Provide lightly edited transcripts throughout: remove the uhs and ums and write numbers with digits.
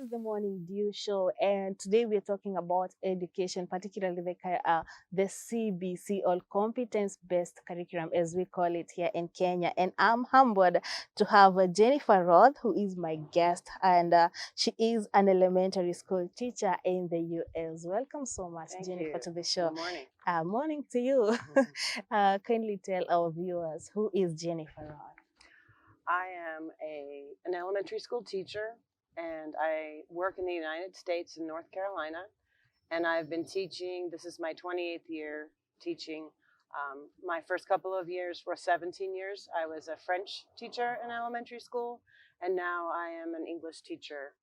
is the Morning Dew Show, and today we are talking about education, particularly the CBC or competence-based curriculum, as we call it here in Kenya. And I'm humbled to have Jennifer Roth, who is my guest, and she is an elementary school teacher in the US. Welcome so much, Thank Jennifer, you. to the show. Good morning. Morning to you. Kindly tell our viewers who is Jennifer Roth. I am an elementary school teacher, and I work in the United States in North Carolina. And I've been teaching. This is my 28th year teaching. My first couple of years were 17 years. I was a French teacher in elementary school, and now I am an English teacher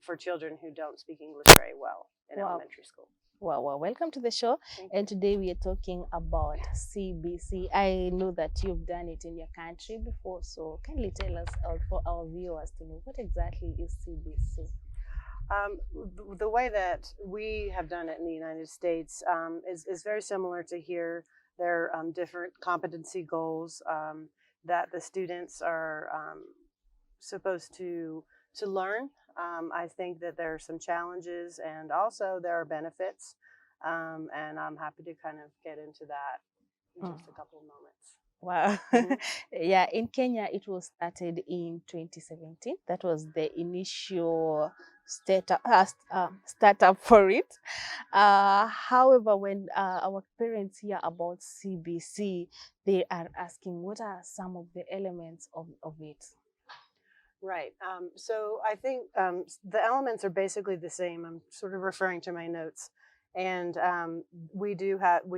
for children who don't speak English very well in elementary school. Well, welcome to the show. And today we are talking about CBC. I know that you've done it in your country before, so kindly tell us, for our viewers to know, what exactly is CBC? The way that we have done it in the United States is very similar to here. There are different competency goals that the students are supposed to learn. I think that there are some challenges, and also there are benefits, and I'm happy to kind of get into that in just a couple of moments. Wow. Yeah, in Kenya, it was started in 2017. That was the initial startup for it. However, when our parents hear about CBC, they are asking, what are some of the elements of it? Right. So I think the elements are basically the same. I'm sort of referring to my notes, and we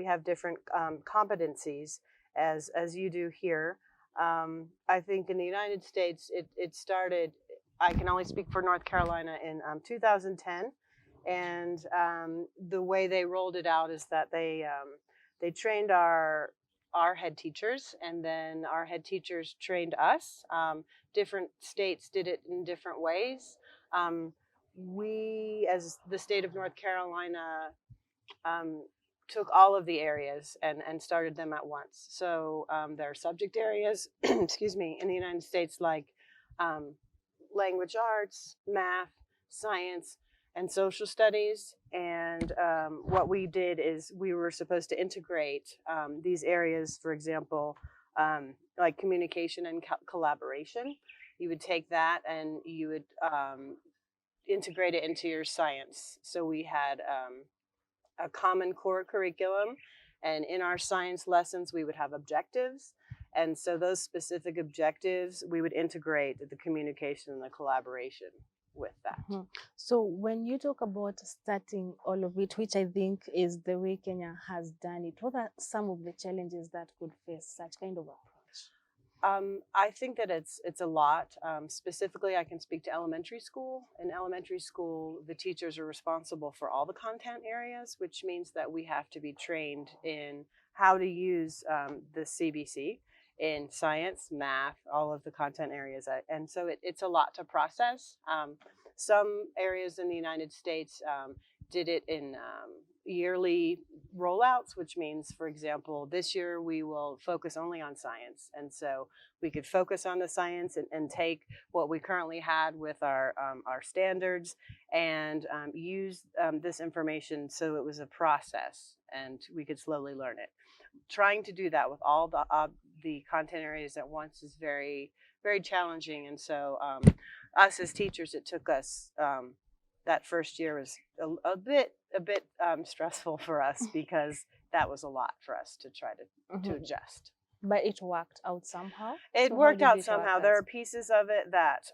have different competencies as you do here. I think in the United States, it started. I can only speak for North Carolina in 2010, and the way they rolled it out is that they trained our head teachers, and then our head teachers trained us. Different states did it in different ways. We, as the state of North Carolina, took all of the areas and started them at once. So there are subject areas, excuse me, in the United States like language arts, math, science, and social studies. And what we did is we were supposed to integrate these areas, for example, like communication and collaboration. You would take that and you would integrate it into your science. So we had a common core curriculum, and in our science lessons we would have objectives, and so those specific objectives we would integrate the communication and the collaboration with that. So when you talk about starting all of it, which I think is the way Kenya has done it, what are some of the challenges that could face such kind of approach? I think that it's a lot. Specifically, I can speak to elementary school. In elementary school, the teachers are responsible for all the content areas, which means that we have to be trained in how to use the CBC in science, math, all of the content areas. And so it's a lot to process. Some areas in the United States did it in yearly rollouts, which means, for example, this year we will focus only on science. And so we could focus on the science and take what we currently had with our standards and use this information so it was a process and we could slowly learn it. Trying to do that with all the content areas at once is very, very challenging. And so us as teachers, it took us that first year was a bit stressful for us because that was a lot for us to try to adjust. But it worked out somehow? It worked out somehow. There are pieces of it that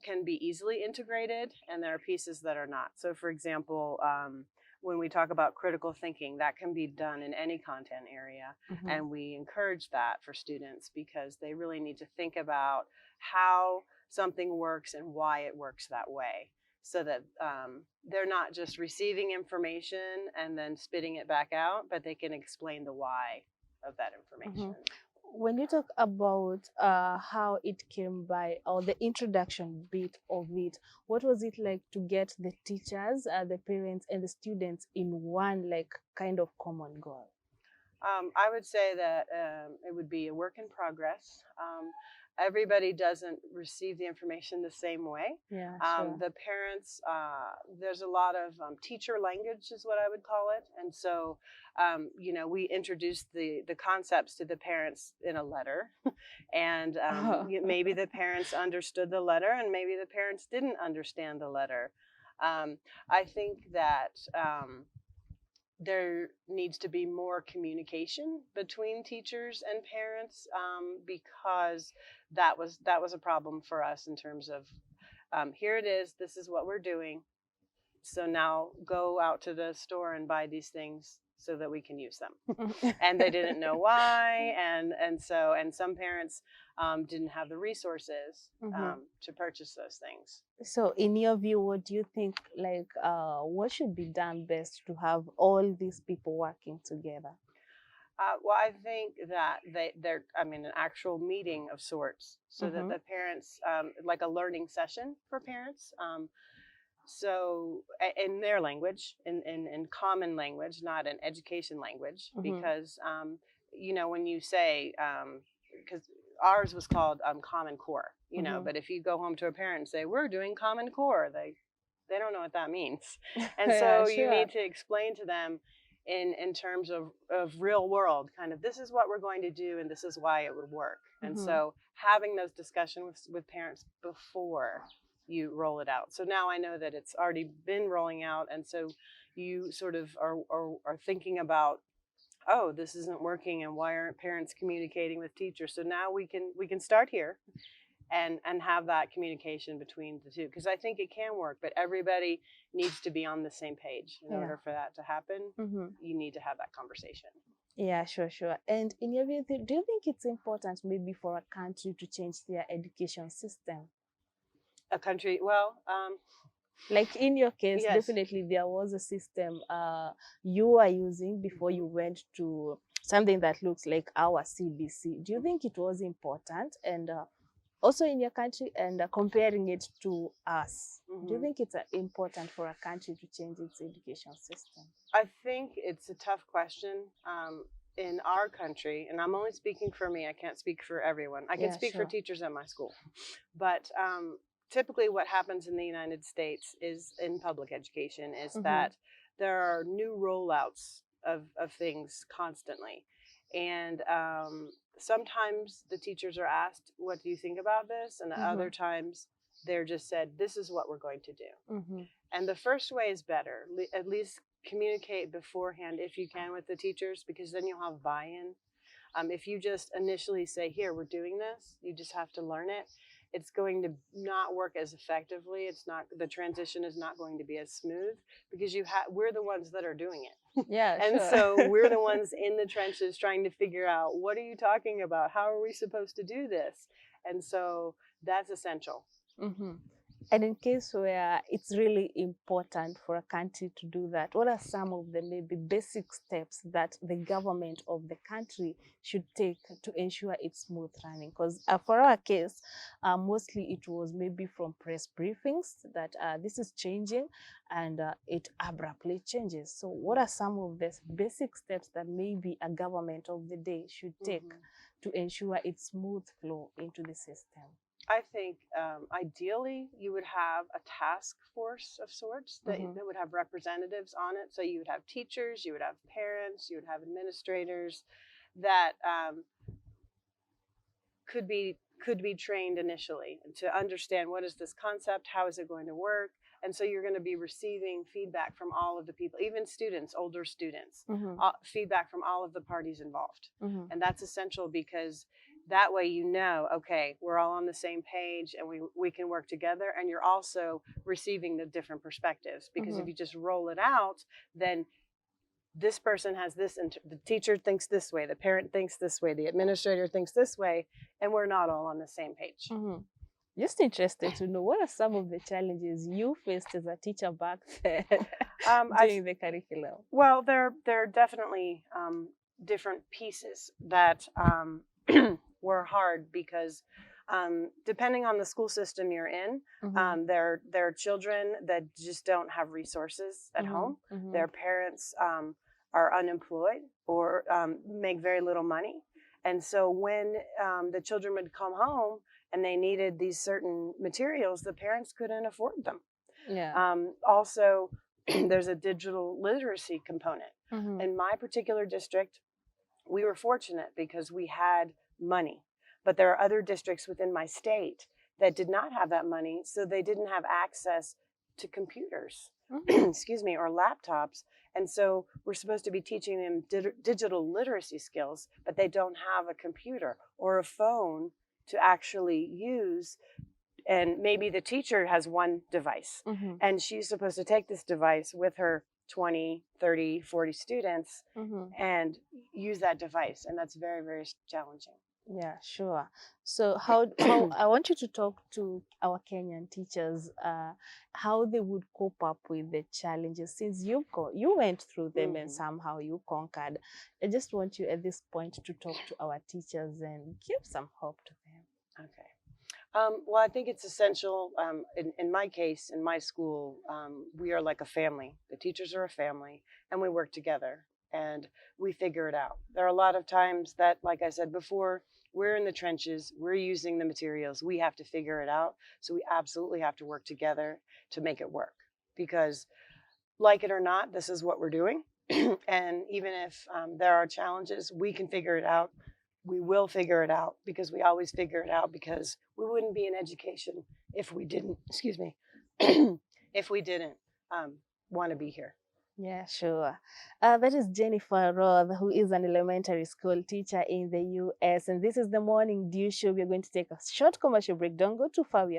can be easily integrated, and there are pieces that are not. So for example, when we talk about critical thinking, that can be done in any content area. And we encourage that for students because they really need to think about how something works and why it works that way, so that they're not just receiving information and then spitting it back out, but they can explain the why of that information. When you talk about how it came by, or the introduction bit of it, what was it like to get the teachers, the parents, and the students in one kind of common goal? I would say that it would be a work in progress. everybody doesn't receive the information the same way. Yeah, sure. The parents, there's a lot of teacher language is what I would call it. And so, you know, we introduced the concepts to the parents in a letter. And maybe the parents understood the letter and maybe the parents didn't understand the letter. I think that there needs to be more communication between teachers and parents, because that was a problem for us in terms of here it is, this is what we're doing, so now go out to the store and buy these things so that we can use them. And they didn't know why, and some parents didn't have the resources to purchase those things. So in your view, what do you think, like, what should be done best to have all these people working together? Well, I think that they're, I mean, an actual meeting of sorts, so that the parents, like a learning session for parents. So in their language, in common language, not in education language, because, you know, when you say, because ours was called Common Core, you know, but if you go home to a parent and say, we're doing Common Core, they don't know what that means. And so you need to explain to them in terms of real world, kind of, this is what we're going to do and this is why it would work. And so having those discussions with parents before you roll it out. So now I know that it's already been rolling out, and so you sort of are thinking about, oh, this isn't working, and why aren't parents communicating with teachers? So now we can start here and have that communication between the two, because I think it can work, but everybody needs to be on the same page in order for that to happen. You need to have that conversation. Yeah, sure. And in your view, do you think it's important maybe for a country to change their education system? A country, well, like in your case, yes. Definitely there was a system you were using before you went to something that looks like our CBC. Do you think it was important? And also in your country, and comparing it to us, do you think it's important for a country to change its education system? I think it's a tough question. In our country, and I'm only speaking for me, I can't speak for everyone. I can speak for teachers at my school, but typically what happens in the United States is, in public education, is that there are new rollouts of things constantly. And sometimes the teachers are asked, what do you think about this? And other times they're just said, this is what we're going to do. And the first way is better. At least communicate beforehand if you can with the teachers, because then you'll have buy-in. If you just initially say, here, we're doing this, you just have to learn it, it's going to not work as effectively. It's not, the transition is not going to be as smooth, because we're the ones that are doing it. And so we're the ones in the trenches trying to figure out, what are you talking about? How are we supposed to do this? And so that's essential. And in case where it's really important for a country to do that, what are some of the maybe basic steps that the government of the country should take to ensure it's smooth running? Because for our case, mostly it was maybe from press briefings that this is changing, and it abruptly changes. So what are some of the basic steps that maybe a government of the day should take to ensure its smooth flow into the system? I think ideally you would have a task force of sorts that would have representatives on it. So you would have teachers, you would have parents, you would have administrators that could be trained initially to understand, what is this concept, how is it going to work? And so you're going to be receiving feedback from all of the people, even students, older students, feedback from all of the parties involved. And that's essential, because that way, you know, okay, we're all on the same page and we can work together, and you're also receiving the different perspectives. Because if you just roll it out, then this person has this, and the teacher thinks this way, the parent thinks this way, the administrator thinks this way, and we're not all on the same page. Just interested to know, what are some of the challenges you faced as a teacher back then doing the curriculum? Well, there are definitely different pieces that were hard, because depending on the school system you're in, there are children that just don't have resources at home. Their parents are unemployed or make very little money. And so when the children would come home, and they needed these certain materials, the parents couldn't afford them. Yeah. Also, there's a digital literacy component. Mm-hmm. In my particular district, we were fortunate because we had money, but there are other districts within my state that did not have that money, so they didn't have access to computers, Mm-hmm. excuse me, or laptops. And so we're supposed to be teaching them digital literacy skills, but they don't have a computer or a phone to actually use. And maybe the teacher has one device, Mm-hmm. and she's supposed to take this device with her 20, 30, 40 students Mm-hmm. and use that device. And that's very, very challenging. Yeah, sure. So how I want you to talk to our Kenyan teachers, how they would cope up with the challenges since you went through them and somehow you conquered. I just want you at this point to talk to our teachers and give some hope to them. Okay. Well, I think it's essential. In my case, in my school, we are like a family. The teachers are a family, and we work together and we figure it out. There are a lot of times that, like I said before, we're in the trenches, we're using the materials, we have to figure it out. So we absolutely have to work together to make it work because, like it or not, this is what we're doing. And even if there are challenges, we can figure it out. We will figure it out because we always figure it out, because we wouldn't be in education if we didn't, excuse me, if we didn't want to be here. Yeah, sure. That is Jennifer Roth, who is an elementary school teacher in the US. And this is the Morning Dew Show. We're going to take a short commercial break. Don't go too far.